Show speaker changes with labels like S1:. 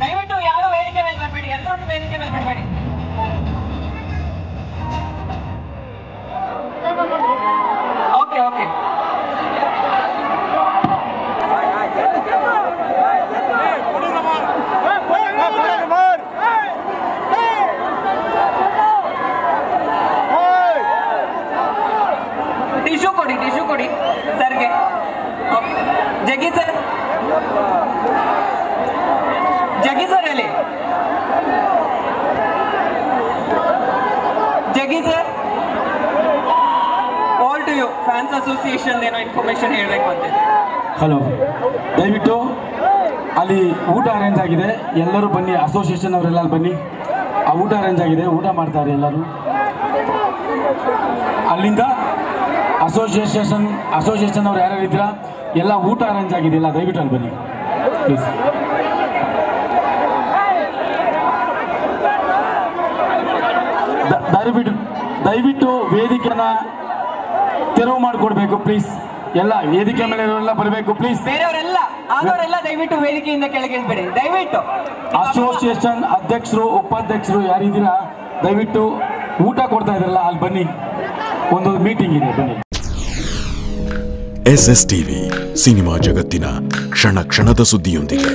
S1: ದಯವಿಟ್ಟು ಯಾರು ವೇದಿಕೆ ಮೇಲೆ ಬರಬೇಡಿ, ಎಲ್ಲರೂ ವೇದಿಕೆ ಮೇಲೆ ಬರಬೇಡಿ. Okay okay. ಟಿಶ್ಯೂ ಕೊಡಿ ಸರ್ಗೆ. ಜಗ್ಗಿ ಸರ್ ಹೇಳಿ. Jaggi sir, all to you. Fans association ಏನೋ ಇನ್ಫಾರ್ಮೇಶನ್ ಹೇಳಬೇಕು ಅಂತ.
S2: ಹಲೋ, ದಯವಿಟ್ಟು ಅಲ್ಲಿ ಊಟ ಅರೇಂಜ್ ಆಗಿದೆ, ಎಲ್ಲರೂ ಬನ್ನಿ. ಅಸೋಸಿಯೇಷನ್ ಅವರೆಲ್ಲ ಬನ್ನಿ, ಆ ಊಟ ಅರೇಂಜ್ ಆಗಿದೆ, ಊಟ ಮಾಡ್ತಾರೆ ಎಲ್ಲರೂ. ಅಲ್ಲಿಂದ ಅಸೋಸಿಯೇಷನ್ ಅವ್ರು ಯಾರ್ಯಾರು ಇದ್ದೀರಾ ಎಲ್ಲ ಊಟ ಅರೇಂಜ್ ಆಗಿದೆಯಲ್ಲ, ದಯವಿಟ್ಟು ಅಲ್ಲಿ ಬನ್ನಿ ಪ್ಲೀಸ್. ದಯವಿಟ್ಟು ವೇದಿಕೆನ ತೆರವು ಮಾಡಿಕೊಡ್ಬೇಕು ಪ್ಲೀಸ್. ಎಲ್ಲ ವೇದಿಕೆ ಮೇಲೆ ಎಲ್ಲ ಬರಬೇಕು ಪ್ಲೀಸ್.
S1: ಬೇರೆಯವರೆಲ್ಲ ದಯವಿಟ್ಟು ವೇದಿಕೆಯಿಂದ ಕೆಳಗೆ ಇಳಿಬೇಡಿ ದಯವಿಟ್ಟು.
S2: ಅಸೋಸಿಯೇಷನ್ ಅಧ್ಯಕ್ಷರು ಉಪಾಧ್ಯಕ್ಷರು ಯಾರಿದ್ದೀರಾ ದಯವಿಟ್ಟು ಊಟ ಕೊಡ್ತಾ ಇದ್ರಲ್ಲ ಅಲ್ಲಿ ಬನ್ನಿ, ಒಂದು ಮೀಟಿಂಗ್ ಇದೆ ಬನ್ನಿ.
S3: SS TV ಸಿನಿಮಾ ಜಗತ್ತಿನ ಕ್ಷಣ ಕ್ಷಣದ ಸುದ್ದಿಯೊಂದಿಗೆ.